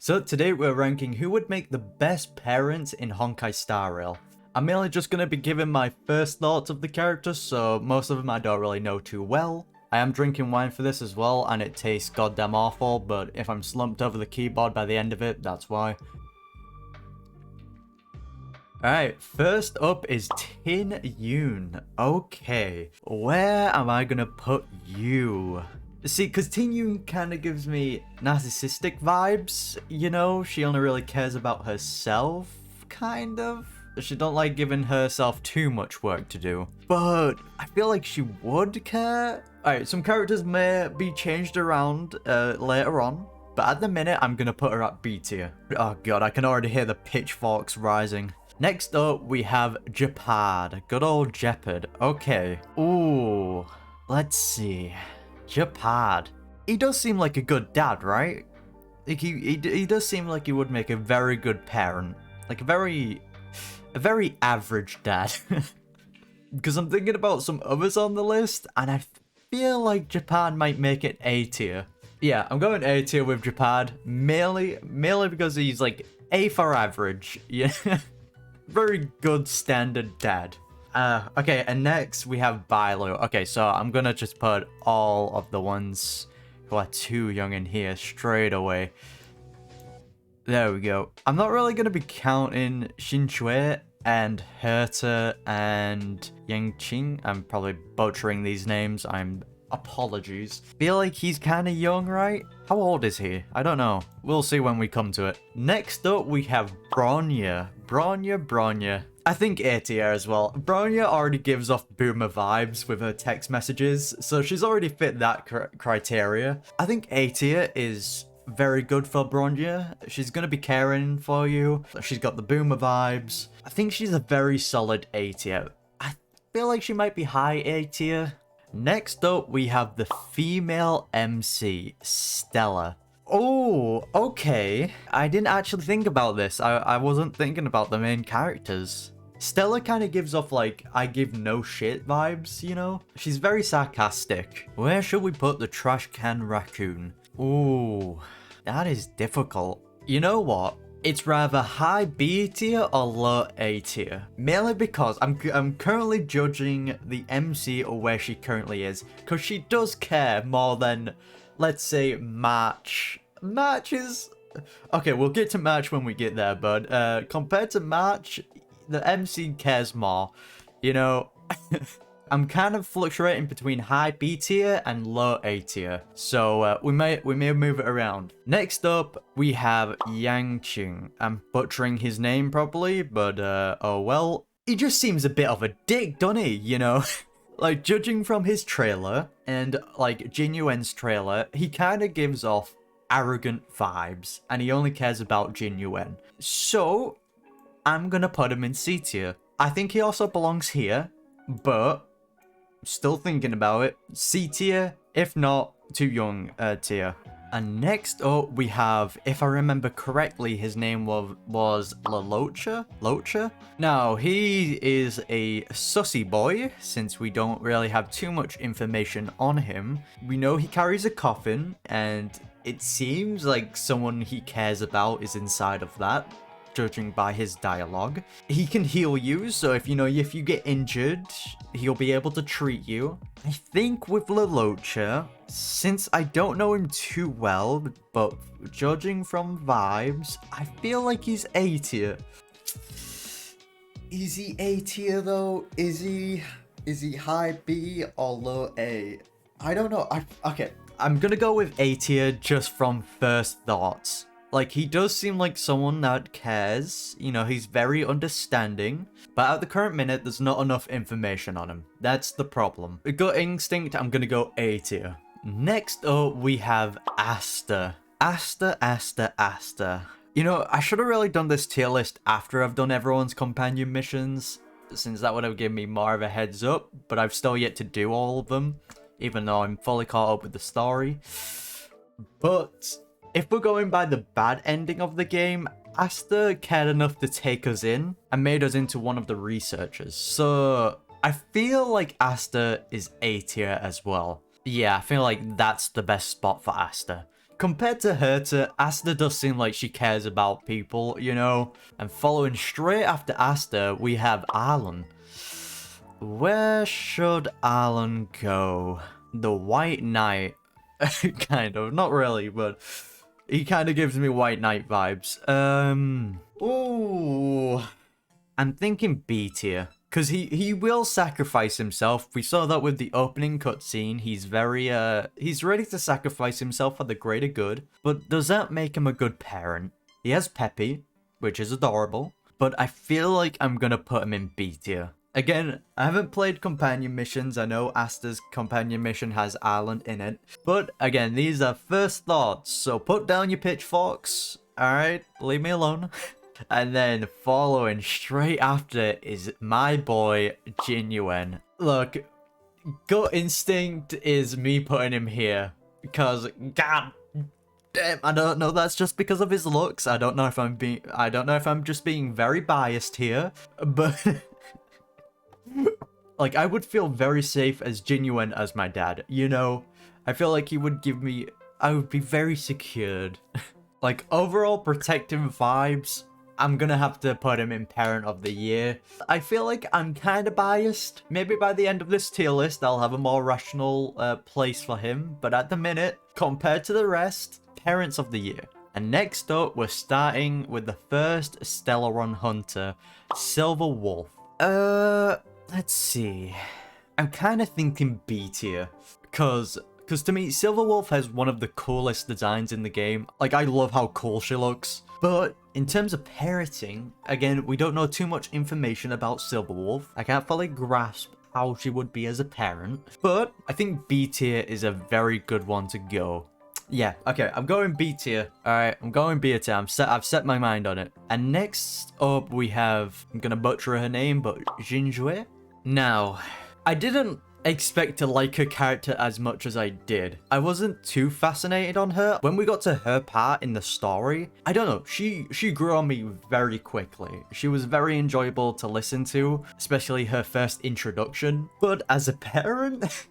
So today we're ranking who would make the best parents in Honkai Star Rail. I'm mainly just going to be giving my first thoughts of the characters, so most of them I don't really know too well. I am drinking wine for this as well, and it tastes goddamn awful, but if I'm slumped over the keyboard by the end of it, that's why. Alright, first up is Tingyun. Okay, where am I gonna put you? See, because Tingyun kind of gives me narcissistic vibes, you know? She only really cares about herself, kind of. She don't like giving herself too much work to do. But I feel like she would care. Alright, some characters may be changed around later on. But at the minute, I'm gonna put her at B tier. Oh god, I can already hear the pitchforks rising. Next up, we have Gepard. Good old Gepard. Okay. Ooh. Let's see. Gepard. He does seem like a good dad, right? Like he does seem like he would make a very good parent. Like a very average dad. Because I'm thinking about some others on the list, and I feel like Gepard might make it A tier. Yeah, I'm going A tier with Gepard, mainly because he's like A for average. Yeah. Very good standard dad. Okay, and next we have Bilo. Okay, so I'm gonna just put all of the ones who are too young in here straight away. There we go. I'm not really gonna be counting Qingque and Herta and Yanqing. I'm probably butchering these names. Apologies. Feel like he's kind of young, right? How old is he? I don't know. We'll see when we come to it. Next up, we have Bronya. Bronya. I think A tier as well. Bronya already gives off boomer vibes with her text messages, so she's already fit that criteria. I think A tier is very good for Bronya. She's gonna be caring for you. She's got the boomer vibes. I think she's a very solid A tier. I feel like she might be high A tier. Next up, we have the female MC, Stella. Oh, okay. I didn't actually think about this. I wasn't thinking about the main characters. Stella kind of gives off like, I give no shit vibes, you know? She's very sarcastic. Where should we put the trash can raccoon? Ooh, that is difficult. You know what? It's rather high B tier or low A tier. Mainly because I'm currently judging the MC or where she currently is. Because she does care more than, let's say, March. March is... Okay, we'll get to March when we get there, but compared to March, the MC cares more. You know... I'm kind of fluctuating between high B tier and low A tier, so we may move it around. Next up, we have Yanqing. I'm butchering his name probably, but oh well. He just seems a bit of a dick, doesn't he? You know, like judging from his trailer and like Jing Yuan's trailer, he kind of gives off arrogant vibes, and he only cares about Jing Yuan. So I'm gonna put him in C tier. I think he also belongs here, but still thinking about it. C tier, if not too young tier. And next up we have, if I remember correctly, his name was Luocha. Now he is a sussy boy, since we don't really have too much information on him. We know he carries a coffin, and it seems like someone he cares about is inside of that, judging by his dialogue. He can heal you, so if you get injured, he'll be able to treat you. I think with Luocha, since I don't know him too well, but judging from vibes, I feel like he's A tier. Is he A tier though? Is he high B or low A? I don't know. Okay, I'm gonna go with A tier just from first thoughts. Like, he does seem like someone that cares, you know, he's very understanding, but at the current minute, there's not enough information on him. That's the problem. Gut instinct, I'm gonna go A tier. Next up, we have Asta. Asta. You know, I should have really done this tier list after I've done everyone's companion missions, since that would have given me more of a heads up, but I've still yet to do all of them, even though I'm fully caught up with the story. But if we're going by the bad ending of the game, Asta cared enough to take us in and made us into one of the researchers. So I feel like Asta is A tier as well. Yeah, I feel like that's the best spot for Asta. compared to Herta, Asta does seem like she cares about people, you know? And following straight after Asta, we have Arlan. Where should Arlan go? The White Knight. Kind of, not really, but he kind of gives me White Knight vibes. Ooh. I'm thinking B tier. Because he will sacrifice himself. We saw that with the opening cutscene. He's he's ready to sacrifice himself for the greater good. But does that make him a good parent? He has Peppy, which is adorable. But I feel like I'm gonna put him in B tier. Again, I haven't played companion missions. I know Asta's companion mission has Arlan in it. But again, these are first thoughts. So put down your pitchforks. Alright, leave me alone. And then following straight after is my boy, Jing Yuan. Look, gut instinct is me putting him here. Because, god damn, I don't know, that's just because of his looks. I don't know if I'm just being very biased here. But, like, I would feel very safe as Jing Yuan as my dad, you know? I feel like he would I would be very secured. Like, overall protective vibes, I'm gonna have to put him in Parent of the Year. I feel like I'm kind of biased. Maybe by the end of this tier list, I'll have a more rational place for him. But at the minute, compared to the rest, Parents of the Year. And next up, we're starting with the first Stella Run Hunter, Silver Wolf. Let's see. I'm kind of thinking B tier. Because to me, Silver Wolf has one of the coolest designs in the game. Like, I love how cool she looks. But in terms of parenting, again, we don't know too much information about Silver Wolf. I can't fully grasp how she would be as a parent. But I think B tier is a very good one to go. Yeah, okay, I'm going B tier. Alright, I'm going B tier. I've set my mind on it. And next up we have, I'm gonna butcher her name, but Jing Yuan. Now, I didn't expect to like her character as much as I did. I wasn't too fascinated on her. When we got to her part in the story, I don't know, she grew on me very quickly. She was very enjoyable to listen to, especially her first introduction. But as a parent,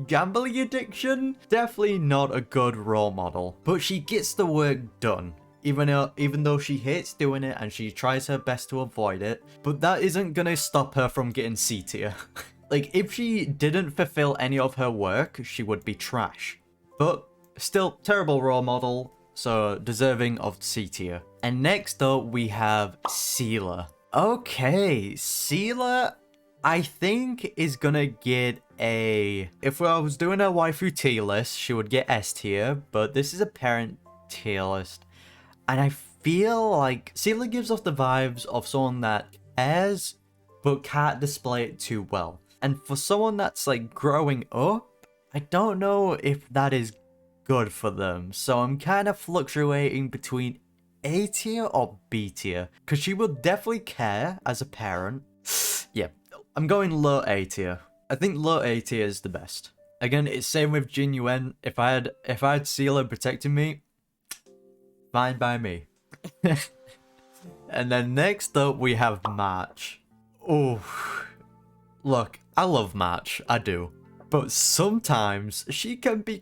gambling addiction, definitely not a good role model. But she gets the work done. Even though she hates doing it and she tries her best to avoid it, but that isn't gonna stop her from getting C tier. Like, if she didn't fulfill any of her work, she would be trash. But still, terrible role model, so deserving of C tier. And next up, we have Seele. Okay, Seele, I think, is gonna get a... If I was doing a waifu tier list, she would get S tier, but this is a parent tier list. And I feel like Seele gives off the vibes of someone that cares, but can't display it too well. And for someone that's like growing up, I don't know if that is good for them. So I'm kind of fluctuating between A tier or B tier. Because she will definitely care as a parent. Yeah, I'm going low A tier. I think low A tier is the best. Again, it's same with Jing Yuan. If I had Seele protecting me, fine by me. And then next up we have March. Oh, look, I love March, I do. But sometimes she can be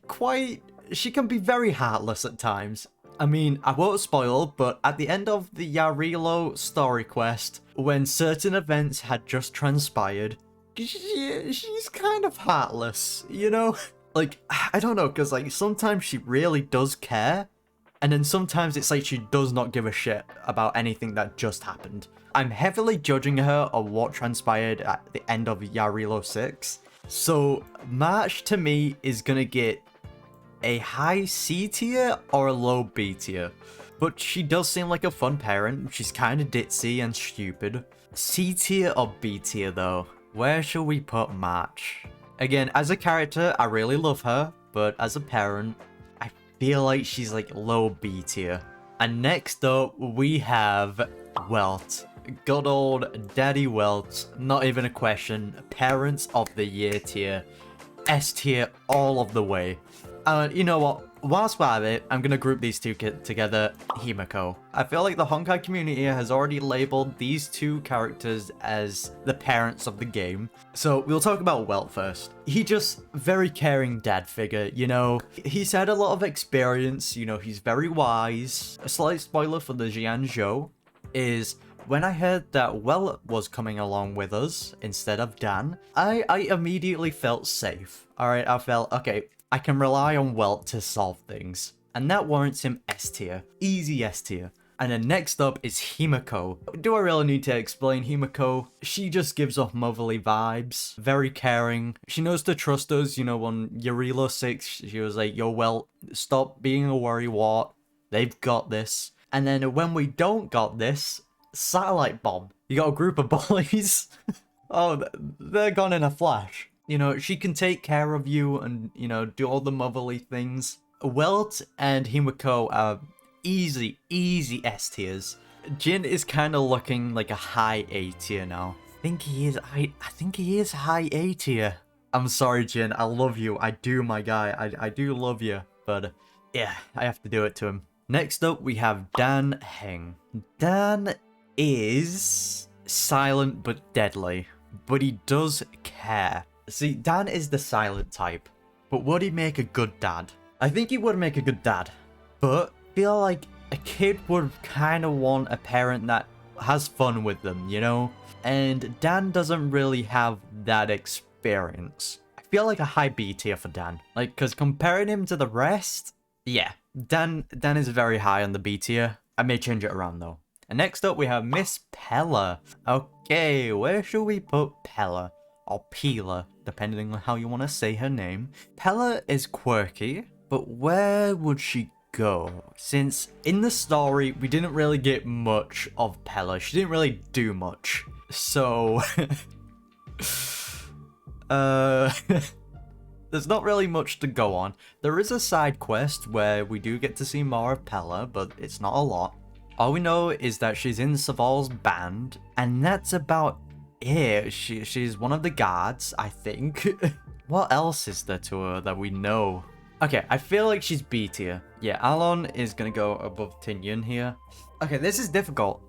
very heartless at times. I mean, I won't spoil, but at the end of the Yarilo story quest, when certain events had just transpired, she's kind of heartless, you know? Like, I don't know, because like sometimes she really does care, and then sometimes it's like she does not give a shit about anything that just happened. I'm heavily judging her on what transpired at the end of Yarilo 6. So March to me is gonna get a high C tier or a low B tier. But she does seem like a fun parent. She's kind of ditzy and stupid. C tier or B tier though? Where shall we put March? Again, as a character, I really love her. But as a parent, I feel like she's like low B tier. And next up, we have Welt. Good old Daddy Welt, not even a question. Parents of the Year tier, S tier all of the way. And you know what? whilst we're at it, I'm gonna group these two together. Himeko. I feel like the Honkai community has already labeled these two characters as the parents of the game. So we'll talk about Welt first. He just very caring dad figure, you know. He's had a lot of experience, you know, he's very wise. A slight spoiler for the Jianzhou is when I heard that Welt was coming along with us instead of Dan, I immediately felt safe. Alright, I felt, okay, I can rely on Welt to solve things. And that warrants him S tier. Easy S tier. And then next up is Himeko. Do I really need to explain Himeko? She just gives off motherly vibes. Very caring. She knows to trust us, you know, on Eurilo 6, she was like, yo, Welt, stop being a worrywart. They've got this. And then when we don't got this, satellite bomb. You got a group of boys. Oh, they're gone in a flash. You know, she can take care of you and, you know, do all the motherly things. Welt and Himeko are easy S tiers. Jin is kind of looking like a high A tier now. I think he is high A tier. I'm sorry, Jin. I love you. I do, my guy. I do love you. But, yeah, I have to do it to him. Next up, we have Dan Heng. Dan is silent but deadly. But he does care. See, Dan is the silent type, but would he make a good dad? I think he would make a good dad, but I feel like a kid would kind of want a parent that has fun with them, you know? And Dan doesn't really have that experience. I feel like a high B tier for Dan. Like, because comparing him to the rest, yeah, Dan is very high on the B tier. I may change it around though. And next up we have Miss Pela. Okay, where should we put Pela? Or Pela, depending on how you want to say her name. Pela is quirky, but where would she go? Since in the story, we didn't really get much of Pela. She didn't really do much. So, there's not really much to go on. There is a side quest where we do get to see more of Pela, but it's not a lot. All we know is that she's in Serval's band, and that's about it. She's one of the guards, I think. What else is there to her that we know? Okay, I feel like she's B tier. Yeah, Arlan is gonna go above Tingyun here. Okay, this is difficult.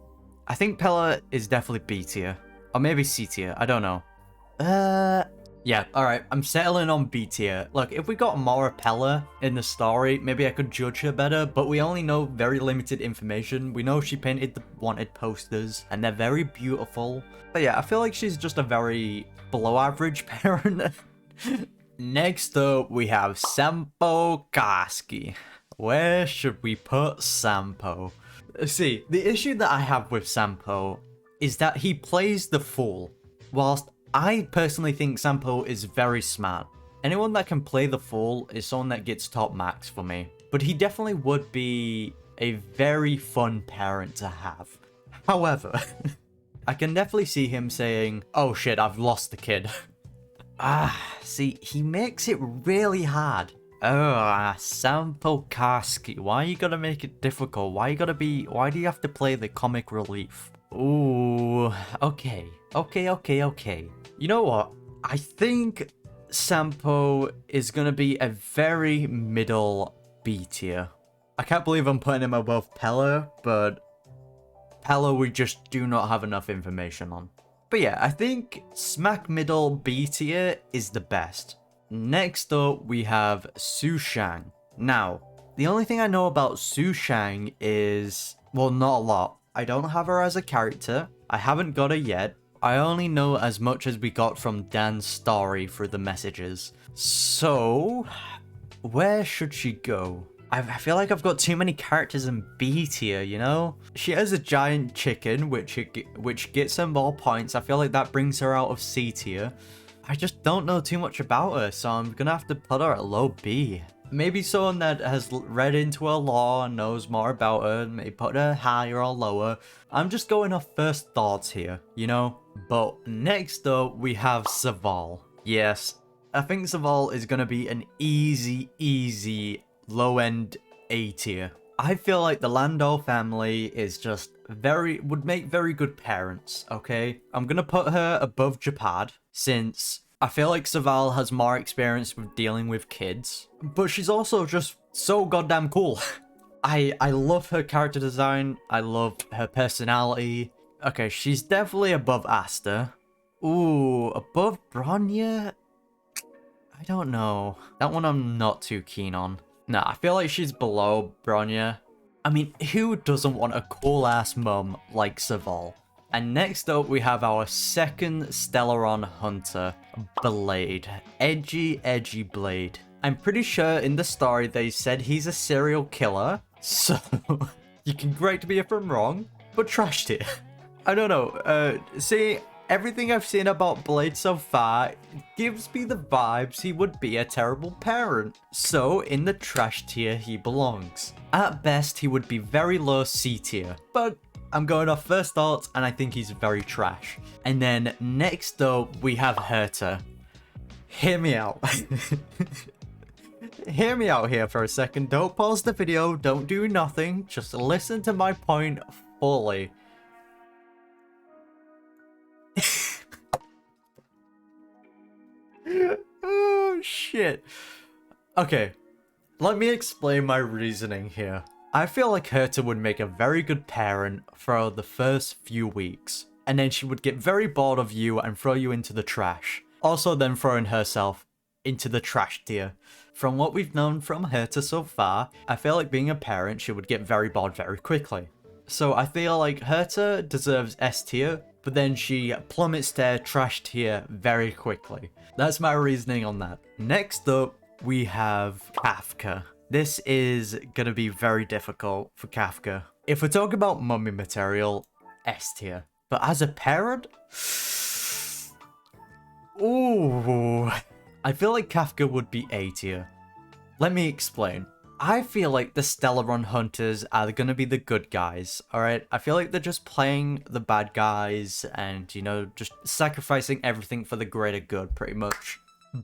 I think Pela is definitely B tier. Or maybe C tier, I don't know. Yeah, alright, I'm settling on B tier. Look, if we got more Pela in the story, maybe I could judge her better, but we only know very limited information. We know she painted the wanted posters, and they're very beautiful. But yeah, I feel like she's just a very below average parent. Next up, we have Sampo Koski. Where should we put Sampo? See, the issue that I have with Sampo is that he plays the fool, whilst I personally think Sampo is very smart. Anyone that can play the fool is someone that gets top marks for me. But he definitely would be a very fun parent to have. However, I can definitely see him saying, oh shit, I've lost the kid. See, he makes it really hard. Sampo Koski, why you gotta make it difficult? Why do you have to play the comic relief? Ooh, okay. You know what? I think Sampo is gonna be a very middle B tier. I can't believe I'm putting him above Pela, but Pela we just do not have enough information on. But yeah, I think smack middle B tier is the best. Next up, we have Sushang. Now, the only thing I know about Sushang is, well, not a lot. I don't have her as a character. I haven't got her yet. I only know as much as we got from Dan's story through the messages. So, where should she go? I feel like I've got too many characters in B tier, you know? She has a giant chicken, which gets her more points. I feel like that brings her out of C tier. I just don't know too much about her, so I'm gonna have to put her at low B. Maybe someone that has read into her lore and knows more about her, may put her higher or lower. I'm just going off first thoughts here, you know? But next up, we have Serval. Yes, I think Serval is gonna be an easy low-end A tier. I feel like the Lando family is just would make very good parents, okay? I'm gonna put her above Gepard, since I feel like Serval has more experience with dealing with kids, but she's also just so goddamn cool. I love her character design. I love her personality. Okay, she's definitely above Asta. Ooh, above Bronya? I don't know. That one I'm not too keen on. Nah, I feel like she's below Bronya. I mean, who doesn't want a cool-ass mum like Serval? And next up, we have our second Stellaron Hunter, Blade. Edgy, edgy Blade. I'm pretty sure in the story they said he's a serial killer, so you can correct me if I'm wrong, but trashed it. I don't know, see, everything I've seen about Blade so far gives me the vibes he would be a terrible parent. So, in the trash tier he belongs. At best, he would be very low C tier, but I'm going off first thoughts and I think he's very trash. And then next up, we have Herta. Hear me out. Hear me out here for a second. Don't pause the video, don't do nothing, just listen to my point fully. Oh shit. Okay, let me explain my reasoning here. I feel like Herta would make a very good parent for the first few weeks, and then she would get very bored of you and throw you into the trash. Also then throwing herself into the trash tier. From what we've known from Herta so far, I feel like being a parent, she would get very bored very quickly. So I feel like Herta deserves S tier, but then she plummets to trash tier very quickly. That's my reasoning on that. Next up, we have Kafka. This is gonna be very difficult for Kafka. If we're talking about mummy material, S tier. But as a parent, ooh, I feel like Kafka would be A tier. Let me explain. I feel like the Stellaron Hunters are gonna be the good guys, alright? I feel like they're just playing the bad guys and, you know, just sacrificing everything for the greater good, pretty much.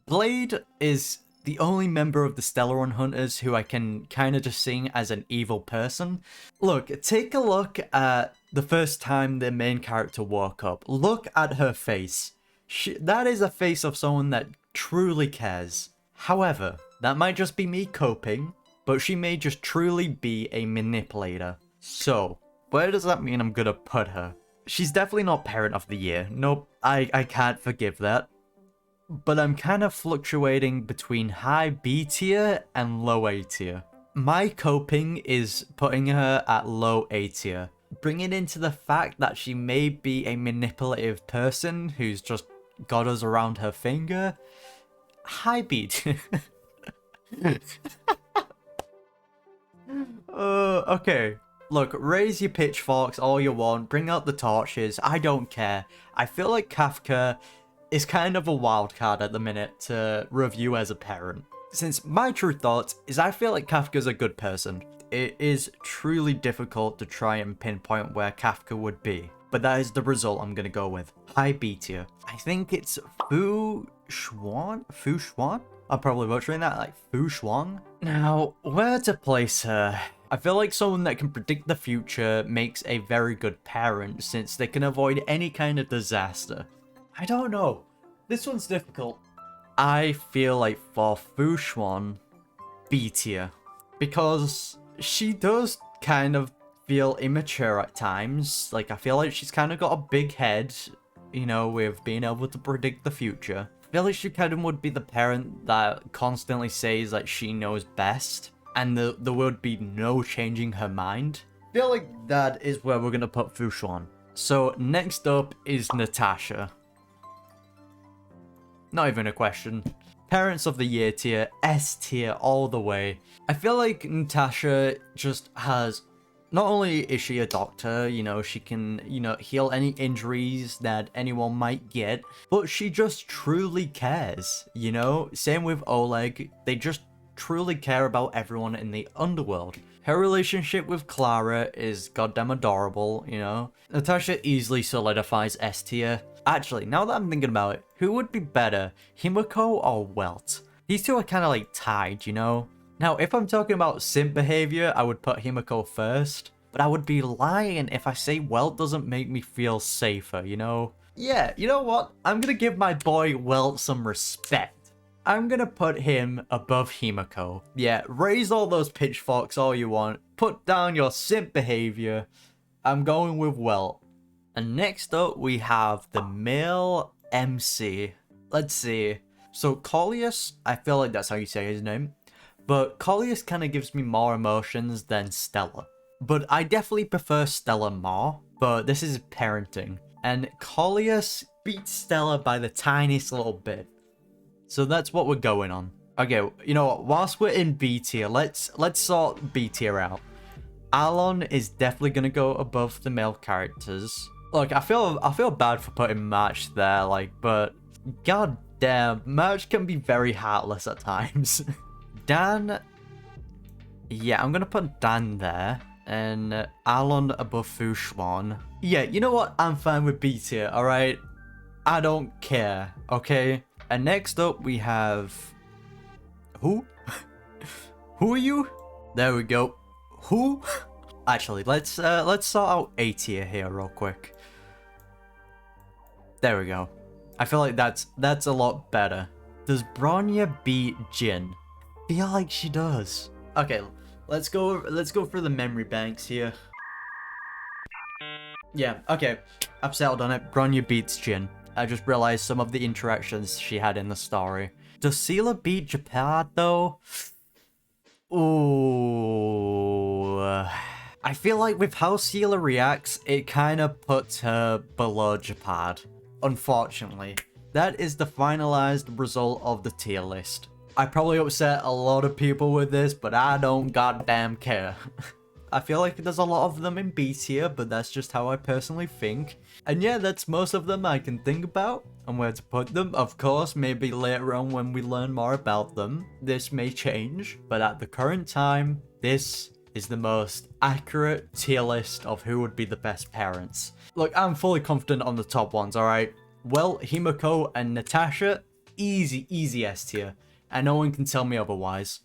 Blade is the only member of the Stellaron Hunters who I can kind of just see as an evil person. Look, take a look at the first time the main character woke up. Look at her face. That is a face of someone that truly cares. However, that might just be me coping, but she may just truly be a manipulator. So, where does that mean I'm gonna put her? She's definitely not Parent of the Year. Nope, I can't forgive that. But I'm kind of fluctuating between high B tier and low A tier. My coping is putting her at low A tier, bringing into the fact that she may be a manipulative person who's just got us around her finger. High B tier. Okay. Look, raise your pitchforks all you want, bring out the torches, I don't care. I feel like Kafka is kind of a wild card at the minute to review as a parent. Since my true thoughts is I feel like Kafka's a good person. It is truly difficult to try and pinpoint where Kafka would be, but that is the result I'm gonna go with. High B tier. I think it's Xuan? I'm probably butchering that, like Xuan. Now, where to place her? I feel like someone that can predict the future makes a very good parent since they can avoid any kind of disaster. I don't know. This one's difficult. I feel like for Xuan, B tier. Because she does kind of feel immature at times. Like, I feel like she's kind of got a big head, you know, with being able to predict the future. I feel like she kind of would be the parent that constantly says that she knows best, and there would be no changing her mind. I feel like that is where we're gonna put Xuan. So next up is Natasha. Not even a question. Parents of the Year tier, S tier all the way. I feel like Natasha just has, not only is she a doctor, you know, she can, you know, heal any injuries that anyone might get, but she just truly cares, you know? Same with Oleg, they just truly care about everyone in the underworld. Her relationship with Clara is goddamn adorable, you know? Natasha easily solidifies S tier. Actually, now that I'm thinking about it, who would be better, Himeko or Welt? These two are kind of like tied, you know? Now, if I'm talking about simp behavior, I would put Himeko first, but I would be lying if I say Welt doesn't make me feel safer, you know? Yeah, you know what? I'm gonna give my boy Welt some respect. I'm gonna put him above Himeko. Yeah, raise all those pitchforks all you want. Put down your simp behavior. I'm going with Welt. And next up, we have the male MC. Let's see. So, Caelus, I feel like that's how you say his name. But Caelus kind of gives me more emotions than Stella. But I definitely prefer Stella more. But this is parenting. And Caelus beats Stella by the tiniest little bit. So that's what we're going on. Okay, you know what? Whilst we're in B tier, let's sort B tier out. Arlan is definitely gonna go above the male characters. Look, I feel bad for putting March there, like, but god damn, March can be very heartless at times. Dan, yeah, I'm gonna put Dan there, and Arlan above Xuan. Yeah, you know what? I'm fine with B tier. All right, I don't care. Okay. And next up, we have... Who? Who are you? There we go. Who? Actually, let's sort out A tier here real quick. There we go. I feel like that's a lot better. Does Bronya beat Jin? Feel like she does. Okay, let's go through the memory banks here. Yeah, okay. I've settled on it. Bronya beats Jin. I just realized some of the interactions she had in the story. Does Seele beat Gepard though? Ooh. I feel like with how Seele reacts, it kind of puts her below Gepard. Unfortunately. That is the finalized result of the tier list. I probably upset a lot of people with this, but I don't goddamn care. I feel like there's a lot of them in B tier, but that's just how I personally think. And yeah, that's most of them I can think about and where to put them. Of course, maybe later on when we learn more about them, this may change. But at the current time, this is the most accurate tier list of who would be the best parents. Look, I'm fully confident on the top ones, alright? Well, Himeko and Natasha, easy S tier. And no one can tell me otherwise.